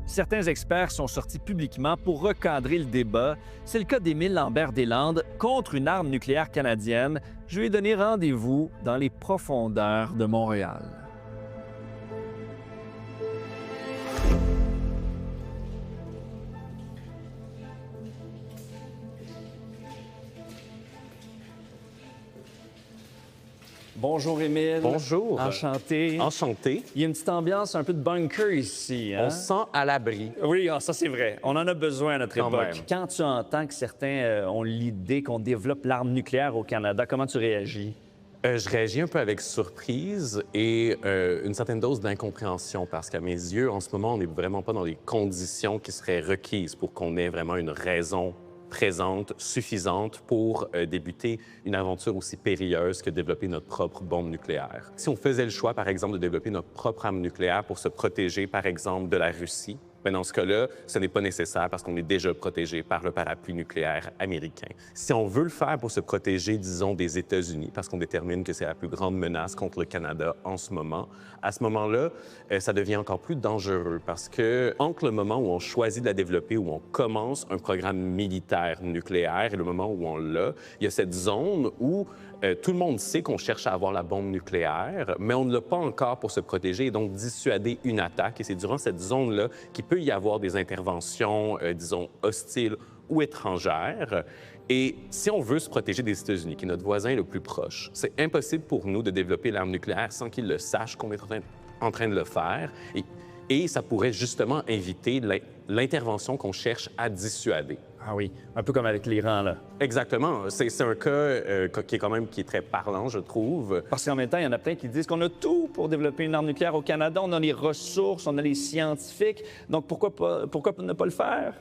Certains experts sont sortis publiquement pour recadrer le débat. C'est le cas d'Émile Lambert-Deslandes contre une arme nucléaire canadienne. Je lui ai donné rendez-vous dans les profondeurs de Montréal. Bonjour Émile. Bonjour. Enchanté. Enchanté. Il y a une petite ambiance un peu de bunker ici. Hein? On se sent à l'abri. Oui, ça c'est vrai. On en a besoin à notre Quand époque. même. Quand tu entends que certains ont l'idée qu'on développe l'arme nucléaire au Canada, comment tu réagis? Je réagis un peu avec surprise et une certaine dose d'incompréhension parce qu'à mes yeux, en ce moment, on n'est vraiment pas dans les conditions qui seraient requises pour qu'on ait vraiment une raison présente, suffisante pour débuter une aventure aussi périlleuse que développer notre propre bombe nucléaire. Si on faisait le choix, par exemple, de développer notre propre arme nucléaire pour se protéger, par exemple, de la Russie, bien, dans ce cas-là, ce n'est pas nécessaire parce qu'on est déjà protégé par le parapluie nucléaire américain. Si on veut le faire pour se protéger, disons, des États-Unis, parce qu'on détermine que c'est la plus grande menace contre le Canada en ce moment, à ce moment-là, ça devient encore plus dangereux parce que entre le moment où on choisit de la développer, où on commence un programme militaire nucléaire et le moment où on l'a, il y a cette zone où tout le monde sait qu'on cherche à avoir la bombe nucléaire, mais on ne l'a pas encore pour se protéger et donc dissuader une attaque. Et c'est durant cette zone-là qu'il peut y avoir des interventions, disons, hostiles ou étrangères. Et si on veut se protéger des États-Unis, qui est notre voisin le plus proche, c'est impossible pour nous de développer l'arme nucléaire sans qu'ils le sachent qu'on est en train de le faire. Et ça pourrait justement inviter l'intervention qu'on cherche à dissuader. Ah oui, un peu comme avec l'Iran, là. Exactement. C'est un cas qui est très parlant, je trouve. Parce qu'en même temps, il y en a plein qui disent qu'on a tout pour développer une arme nucléaire au Canada. On a les ressources, on a les scientifiques. Donc, pourquoi ne pas le faire?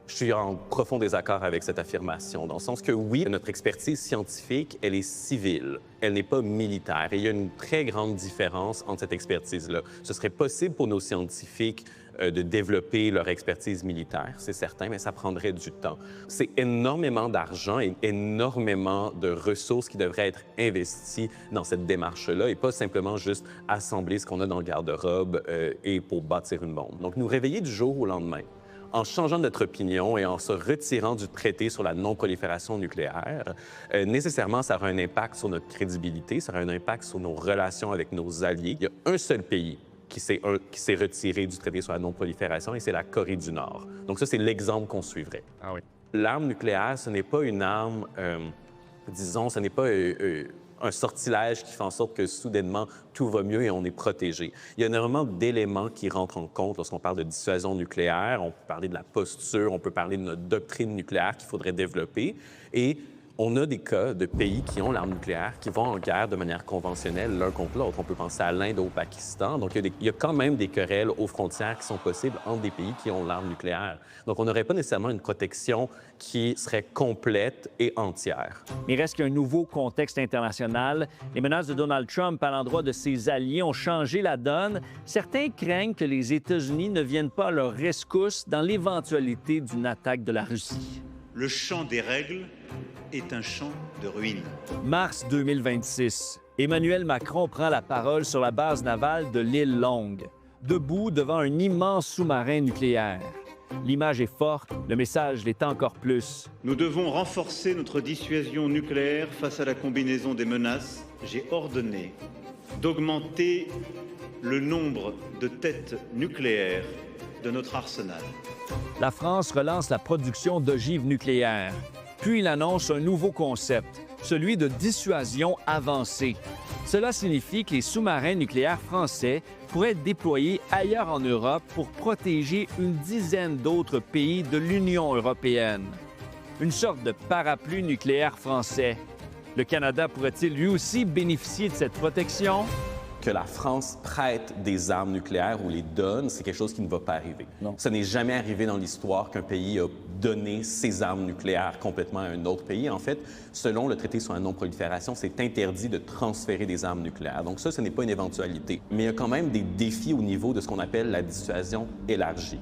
Je suis en profond désaccord avec cette affirmation, dans le sens que oui, notre expertise scientifique, elle est civile, elle n'est pas militaire. Et il y a une très grande différence entre cette expertise-là. Ce serait possible pour nos scientifiques de développer leur expertise militaire, c'est certain, mais ça prendrait du temps. C'est énormément d'argent et énormément de ressources qui devraient être investies dans cette démarche-là et pas simplement juste assembler ce qu'on a dans le garde-robe et pour bâtir une bombe. Donc, nous réveiller du jour au lendemain, en changeant notre opinion et en se retirant du traité sur la non-prolifération nucléaire, nécessairement, ça aura un impact sur notre crédibilité, ça aura un impact sur nos relations avec nos alliés. Il y a un seul pays qui s'est retiré du traité sur la non-prolifération et c'est la Corée du Nord. Donc ça, c'est l'exemple qu'on suivrait. Ah oui. L'arme nucléaire, ce n'est pas une arme, disons, ce n'est pas un sortilège qui fait en sorte que soudainement tout va mieux et on est protégé. Il y a énormément d'éléments qui rentrent en compte lorsqu'on parle de dissuasion nucléaire. On peut parler de la posture, on peut parler de notre doctrine nucléaire qu'il faudrait développer. Et on a des cas de pays qui ont l'arme nucléaire, qui vont en guerre de manière conventionnelle l'un contre l'autre. On peut penser à l'Inde ou au Pakistan. Donc, il y a quand même des querelles aux frontières qui sont possibles entre des pays qui ont l'arme nucléaire. Donc, on n'aurait pas nécessairement une protection qui serait complète et entière. Mais il reste qu'un nouveau contexte international. Les menaces de Donald Trump à l'endroit de ses alliés ont changé la donne. Certains craignent que les États-Unis ne viennent pas à leur rescousse dans l'éventualité d'une attaque de la Russie. Le champ des règles est un champ de ruines. Mars 2026. Emmanuel Macron prend la parole sur la base navale de l'île Longue, debout devant un immense sous-marin nucléaire. L'image est forte, le message l'est encore plus. Nous devons renforcer notre dissuasion nucléaire face à la combinaison des menaces. J'ai ordonné d'augmenter le nombre de têtes nucléaires de notre arsenal. La France relance la production d'ogives nucléaires. Puis il annonce un nouveau concept, celui de dissuasion avancée. Cela signifie que les sous-marins nucléaires français pourraient être déployés ailleurs en Europe pour protéger une dizaine d'autres pays de l'Union européenne. Une sorte de parapluie nucléaire français. Le Canada pourrait-il lui aussi bénéficier de cette protection? Que la France prête des armes nucléaires ou les donne, c'est quelque chose qui ne va pas arriver. Non. Ça n'est jamais arrivé dans l'histoire qu'un pays a donné ses armes nucléaires complètement à un autre pays. En fait, selon le traité sur la non-prolifération, c'est interdit de transférer des armes nucléaires. Donc ça, ce n'est pas une éventualité. Mais il y a quand même des défis au niveau de ce qu'on appelle la dissuasion élargie.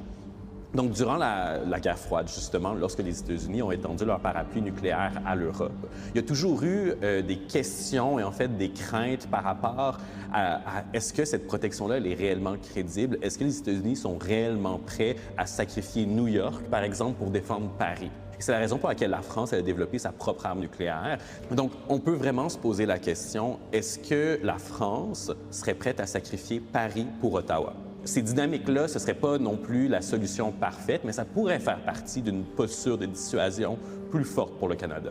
Donc, durant la guerre froide, justement, lorsque les États-Unis ont étendu leur parapluie nucléaire à l'Europe, il y a toujours eu des questions et en fait des craintes par rapport à est-ce que cette protection-là, elle est réellement crédible? Est-ce que les États-Unis sont réellement prêts à sacrifier New York, par exemple, pour défendre Paris? C'est la raison pour laquelle la France a développé sa propre arme nucléaire. Donc, on peut vraiment se poser la question, est-ce que la France serait prête à sacrifier Paris pour Ottawa? Ces dynamiques-là, ce ne serait pas non plus la solution parfaite, mais ça pourrait faire partie d'une posture de dissuasion plus forte pour le Canada.